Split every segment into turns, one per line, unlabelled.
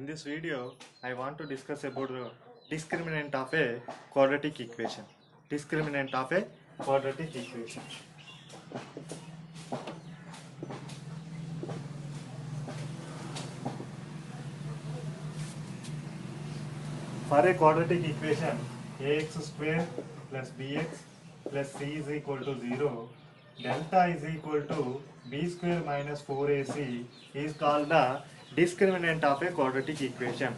In this video, I want to discuss about the discriminant of a quadratic equation. Discriminant of a quadratic equation. For a quadratic equation, ax square plus bx plus c is equal to 0, delta is equal to b square minus 4ac is called the discriminant of a quadratic equation.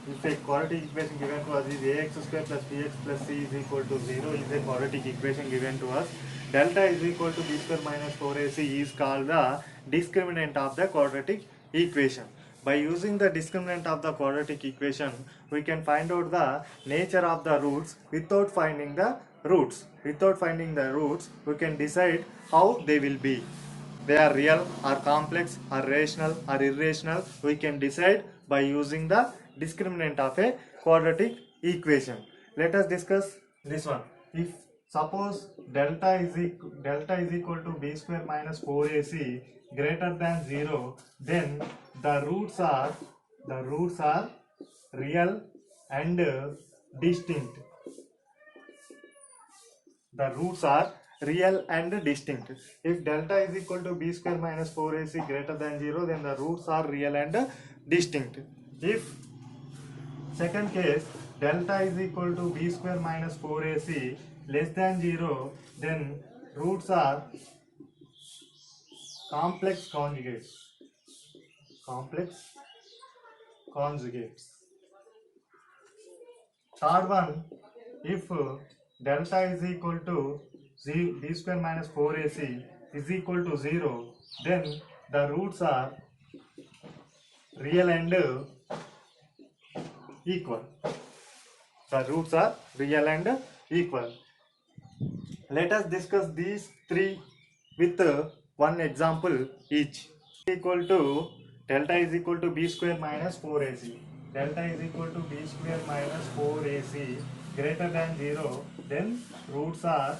If a quadratic equation given to us is ax square plus bx plus c is equal to 0 is a quadratic equation given to us. Delta is equal to b square minus 4ac is called the discriminant of the quadratic equation. By using the discriminant of the quadratic equation, we can find out the nature of the roots without finding the roots. Without finding the roots, we can decide how they will be. They are real or complex or rational or irrational. We can decide by using the discriminant of a quadratic equation. Let us discuss this one. If suppose delta is equal to b square minus 4ac greater than 0, then the roots are real and distinct. The roots are real and distinct. If delta is equal to b square minus 4ac greater than 0, then the roots are real and distinct. If second case, delta is equal to b square minus 4ac less than 0, then roots are complex conjugates. Third one, if delta is equal to b square minus 4ac is equal to 0, then the roots are real and equal. The roots are real and equal. Let us discuss these three with one example each. Equal to delta is equal to b square minus 4ac. Delta is equal to b square minus 4ac greater than 0, then roots are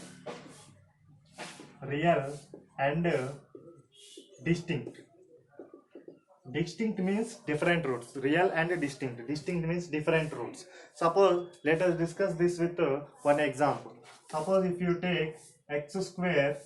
real and distinct. Distinct means different roots. Real and distinct. Distinct means different roots. Suppose, let us discuss this with one example. Suppose if you take x square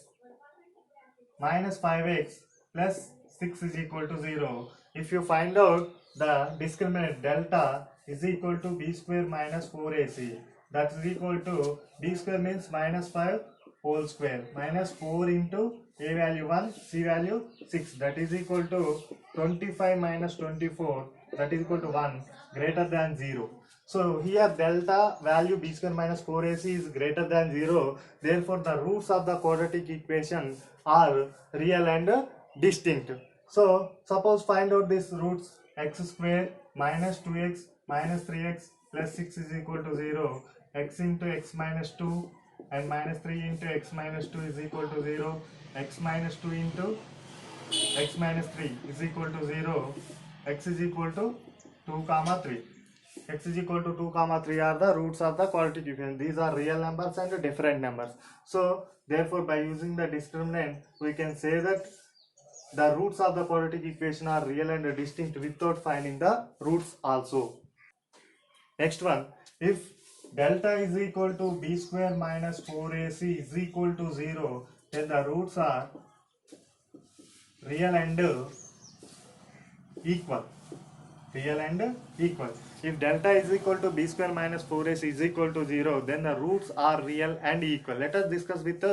minus 5x plus 6 is equal to 0. If you find out the discriminant delta is equal to b square minus 4ac, that is equal to b square means minus 5 whole square minus 4 into a value 1, c value 6, that is equal to 25 minus 24, that is equal to 1 greater than 0. So here delta value b square minus 4ac is greater than 0. Therefore the roots of the quadratic equation are real and distinct. So suppose find out these roots. X square minus 2x minus 3x plus 6 is equal to 0. X into x minus 2 and minus 3 into x minus 2 is equal to 0. X minus 2 into x minus 3 is equal to 0. X is equal to 2 comma 3. X is equal to 2 comma 3 are the roots of the quadratic equation. These are real numbers and different numbers. So therefore by using the discriminant we can say that the roots of the quadratic equation are real and distinct without finding the roots also. Next one, if delta is equal to b square minus 4ac is equal to 0, then the roots are real and equal. Real and equal. If delta is equal to b square minus 4ac is equal to 0, then the roots are real and equal. Let us discuss with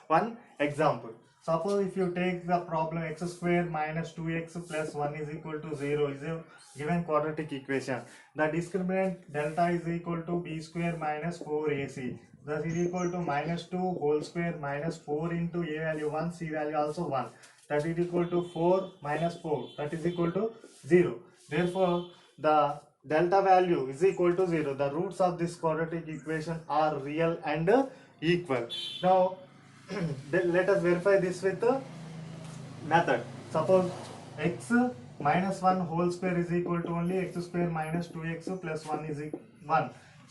one example. Suppose if you take the problem x square minus 2x plus 1 is equal to 0 is a given quadratic equation. The discriminant delta is equal to b square minus 4ac. That is equal to minus 2 whole square minus 4 into a value 1, c value also 1. That is equal to 4 minus 4. That is equal to 0. Therefore, the delta value is equal to 0. The roots of this quadratic equation are real and equal. Now, let us verify this with the method. Suppose x minus 1 whole square is equal to only x square minus 2x plus 1 is 1.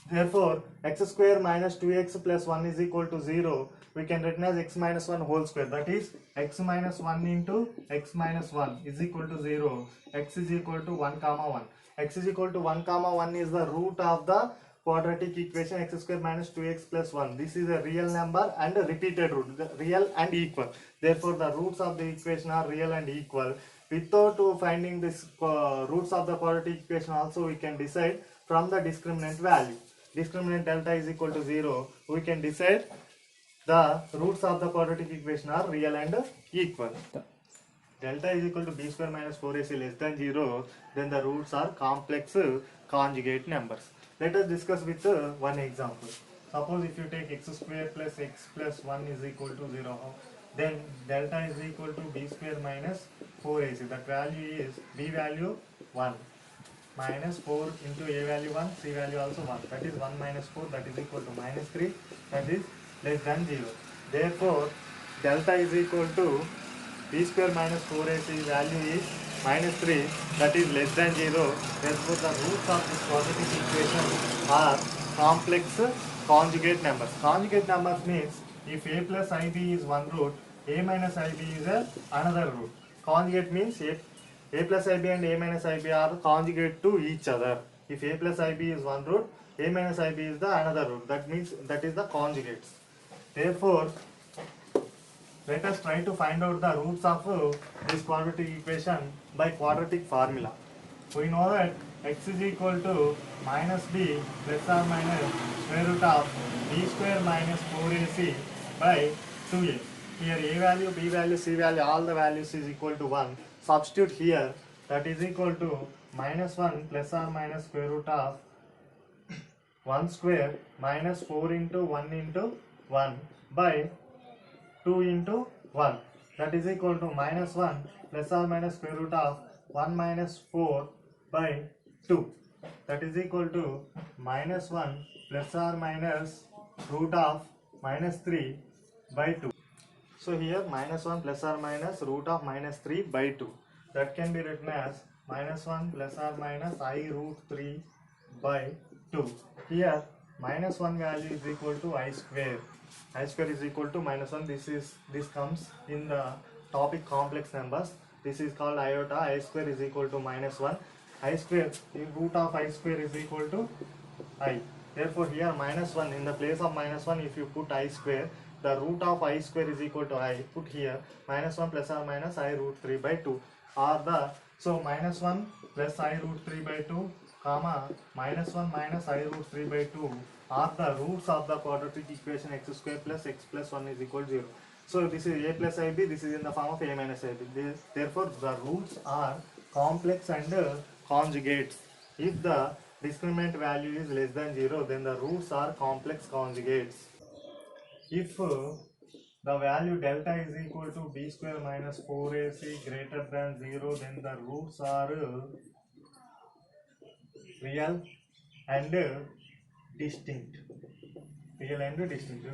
Therefore, x square minus 2x plus 1 is equal to 0. We can written as x minus 1 whole square. That is x minus 1 into x minus 1 is equal to 0. X is equal to 1 comma 1. x is equal to 1 comma 1 is the root of the quadratic equation x square minus 2x plus 1. This is a real number and a repeated root, real and equal. Therefore, the roots of the equation are real and equal. Without finding this roots of the quadratic equation also, we can decide from the discriminant value. Discriminant delta is equal to 0. We can decide the roots of the quadratic equation are real and equal. Delta is equal to b square minus 4ac less than 0, then the roots are complex conjugate numbers. Let us discuss with one example. Suppose if you take x square plus x plus 1 is equal to 0, then delta is equal to b square minus 4ac. That value is b value 1 minus 4 into a value 1, c value also 1. That is 1 minus 4, that is equal to minus 3, that is less than 0. Therefore, delta is equal to b square minus 4ac value is minus 3, that is less than 0. Therefore, the roots of this quadratic equation are complex conjugate numbers. Conjugate numbers means if a plus ib is one root, a minus ib is another root. Conjugate means a plus ib and a minus ib are conjugate to each other. If a plus ib is one root, a minus ib is the another root. That means that is the conjugates. Therefore, let us try to find out the roots of this quadratic equation by quadratic formula. We know that x is equal to minus b plus or minus square root of b square minus 4ac by 2a. Here a value, b value, c value, all the values is equal to 1. Substitute here, that is equal to minus 1 plus or minus square root of 1 square minus 4 into 1 into 1 by 2 into 1, that is equal to minus 1 plus or minus square root of 1 minus 4 by 2, that is equal to minus 1 plus or minus root of minus 3 by 2. So here minus 1 plus or minus root of minus 3 by 2, that can be written as minus 1 plus or minus I root 3 by 2. Here minus 1 value is equal to I square. I square is equal to minus 1. This comes in the topic complex numbers. This is called iota. I square is equal to minus 1. I square, root of I square is equal to I. Therefore here minus 1, in the place of minus 1 if you put I square, the root of I square is equal to I. Put here minus 1 plus or minus I root 3 by 2 or the, so minus 1 plus I root 3 by 2 comma minus 1 minus I root 3 by 2 are the roots of the quadratic equation x square plus x plus 1 is equal to 0. So this is a plus ib, this is in the form of a minus ib. Therefore the roots are complex and conjugates. If the discriminant value is less than 0, then the roots are complex conjugates. If the value delta is equal to b square minus 4ac greater than 0, then the roots are real and distinct. Real and distinct.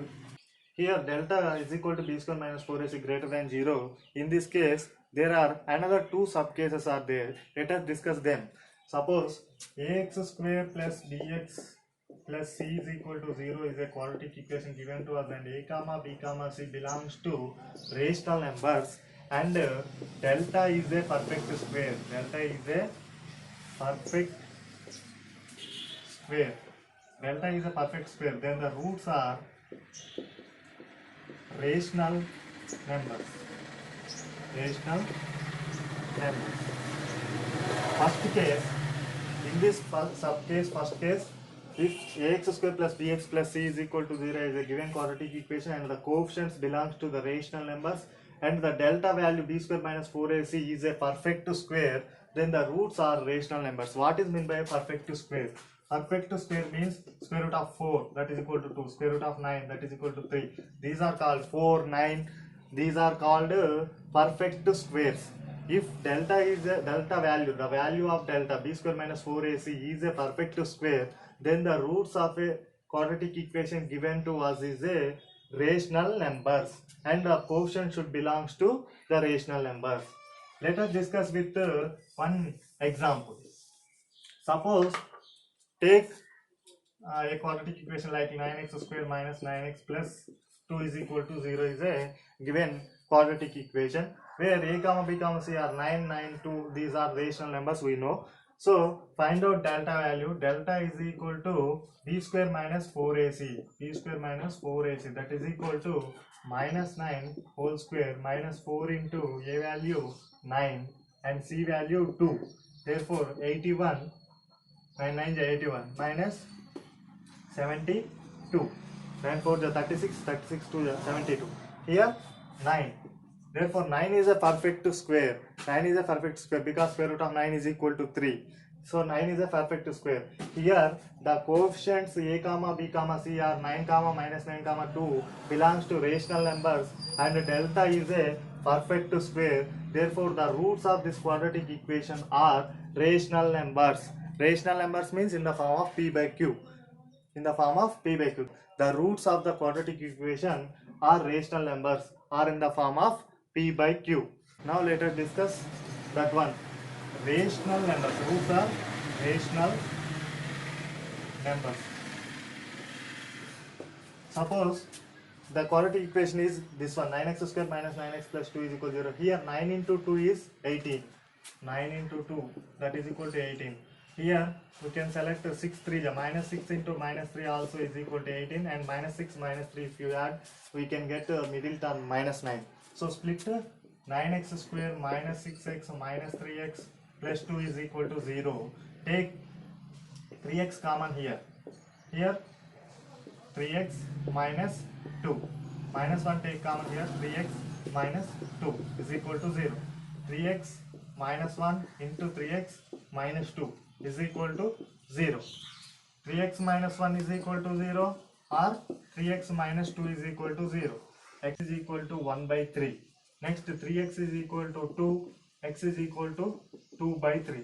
Here delta is equal to b square minus 4ac greater than 0. In this case, there are another two subcases are there. Let us discuss them. Suppose ax square plus bx plus c is equal to 0 is a quadratic equation given to us, and a comma b comma c belongs to rational numbers, and delta is a perfect square. Delta is a perfect square. Delta is a perfect square. Then the roots are rational numbers. Rational numbers. First case, in this subcase, first case, if ax square plus bx plus c is equal to 0 is a given quadratic equation and the coefficients belongs to the rational numbers, and the delta value b square minus 4ac is a perfect square, then the roots are rational numbers. What is meant by a perfect square? Perfect square means square root of 4, that is equal to 2, square root of 9, that is equal to 3. These are called 4, 9, these are called perfect squares. If delta is a delta value, the value of delta b square minus 4ac is a perfect square, then the roots of a quadratic equation given to us is a rational numbers, and the quotient should belongs to the rational numbers. Let us discuss with one example. Suppose take a quadratic equation like 9x square minus 9x plus 2 is equal to 0 is a given quadratic equation where a comma b comma c are 9, 9, 2. These are rational numbers, we know. So find out delta value. Delta is equal to b square minus 4ac. b square minus 4ac, that is equal to minus 9 whole square minus 4 into a value 9 and c value 2. Therefore 81, 9 9 is 81 minus 72. 9 4 is 36, 36 2 is 72. Here 9. Therefore 9 is a perfect square. 9 is a perfect square because square root of 9 is equal to 3. So 9 is a perfect square. Here the coefficients a comma b comma c are 9 comma minus 9 comma 2 belongs to rational numbers and delta is a perfect square. Therefore the roots of this quadratic equation are rational numbers. Rational numbers means in the form of p by q. In the form of p by q. The roots of the quadratic equation are rational numbers are in the form of p by q. Now let us discuss that one. Rational numbers. Roots are rational numbers. Suppose the quadratic equation is this one, 9x square minus 9x plus 2 is equal to 0. Here 9 into 2 is 18. 9 into 2, that is equal to 18. Here we can select 6 3, minus 6 into minus 3 also is equal to 18, and minus 6 minus 3 if you add, we can get middle term minus 9. So split 9x square minus 6x minus 3x plus 2 is equal to 0. Take 3x common here. Here 3x minus 2. Minus 1 take common here. 3x minus 2 is equal to 0. 3x minus 1 into 3x minus 2 is equal to 0. 3x minus 1 is equal to 0 or 3x minus 2 is equal to 0. X is equal to 1 by 3. Next 3x is equal to 2. X is equal to 2 by 3.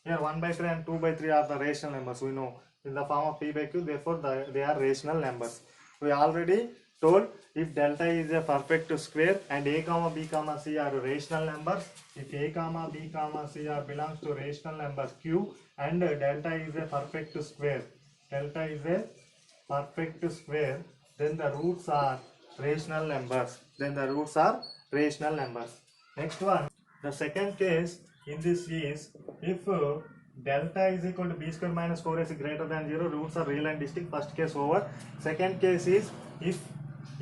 Here 1 by 3 and 2 by 3 are the rational numbers. We know in the form of p by q, therefore they are rational numbers. We already told if delta is a perfect square and a comma b comma c are rational numbers, if a comma b comma c are belongs to rational numbers q and delta is a perfect square, delta is a perfect square, then the roots are rational numbers. Then the roots are rational numbers. Next one, the second case in this is if delta is equal to b square minus 4ac greater than 0, roots are real and distinct. First case over. Second case is if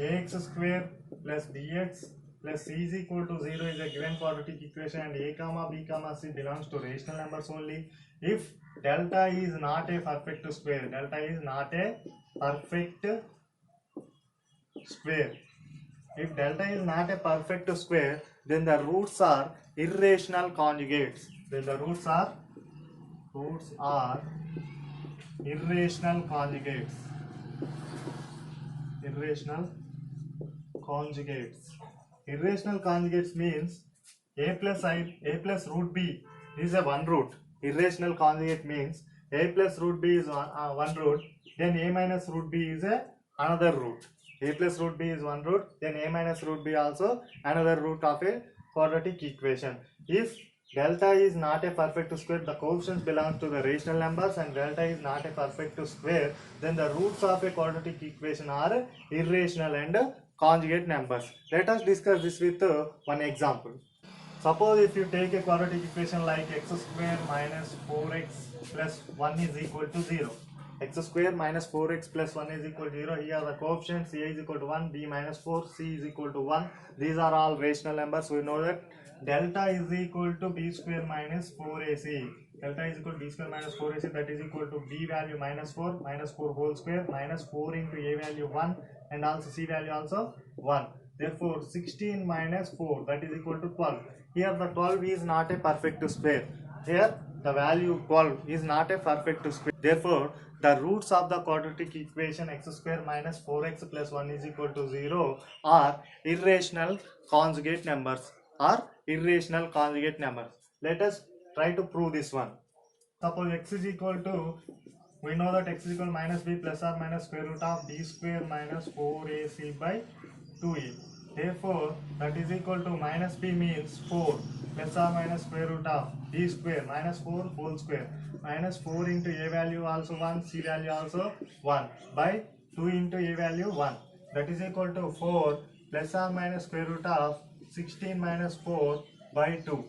ax square plus bx plus c is equal to 0 is a given quadratic equation and a comma b comma c belongs to rational numbers only. If delta is not a perfect square, delta is not a perfect square. If delta is not a perfect square, then the roots are irrational conjugates. Then the roots are irrational conjugates. Irrational conjugates. Irrational conjugates means a plus root b is a one root. Irrational conjugate means a plus root b is one root, then a minus root b is another root. A plus root b is one root, then a minus root b also another root of a quadratic equation. If delta is not a perfect square, the coefficients belong to the rational numbers, and delta is not a perfect square, then the roots of a quadratic equation are irrational and conjugate numbers. Let us discuss this with one example. Suppose if you take a quadratic equation like x square minus 4x plus 1 is equal to 0. X square minus 4x plus 1 is equal to 0. Here the coefficients a is equal to 1, b minus 4, c is equal to 1. These are all rational numbers. We know that delta is equal to b square minus 4ac. Delta is equal to b square minus 4ac, that is equal to b value minus 4 whole square minus 4 into a value 1 and also c value also 1. Therefore 16 minus 4, that is equal to 12. Here the 12 is not a perfect square. Here the value 12 is not a perfect square. Therefore the roots of the quadratic equation x square minus 4x plus 1 is equal to 0 are irrational conjugate numbers. Let us try to prove this one. Suppose x is equal to, we know that x is equal to minus b plus or minus square root of b square minus 4ac by 2a. Therefore, that is equal to minus b means 4 plus or minus square root of b square minus 4 whole square minus 4 into a value also 1, c value also 1 by 2 into a value 1. That is equal to 4 plus or minus square root of 16 minus 4 by 2.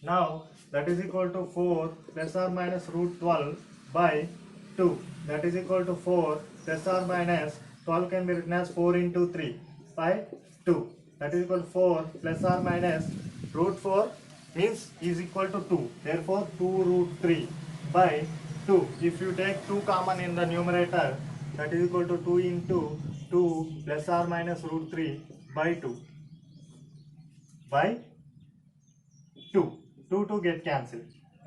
Now, that is equal to 4 plus or minus root 12 by 2, that is equal to 4 plus or minus 12 can be written as 4 into 3 by 2, that is equal to 4 plus or minus root 4 means is equal to 2, therefore 2 root 3 by 2. If you take 2 common in the numerator, that is equal to 2 into 2 plus or minus root 3 by 2 by 2. 2 get cancelled.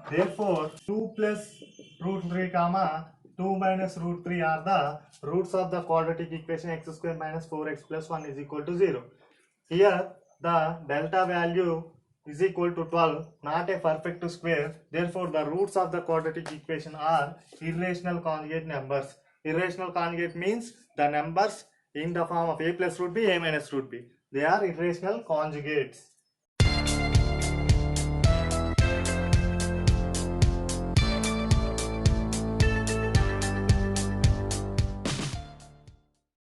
Therefore, 2 plus root 3 comma 2 minus root 3 are the roots of the quadratic equation x square minus 4x plus 1 is equal to 0. Here the delta value is equal to 12, not a perfect square. Therefore, the roots of the quadratic equation are irrational conjugate numbers. Irrational conjugate means the numbers in the form of a plus root b, a minus root b. They are irrational conjugates.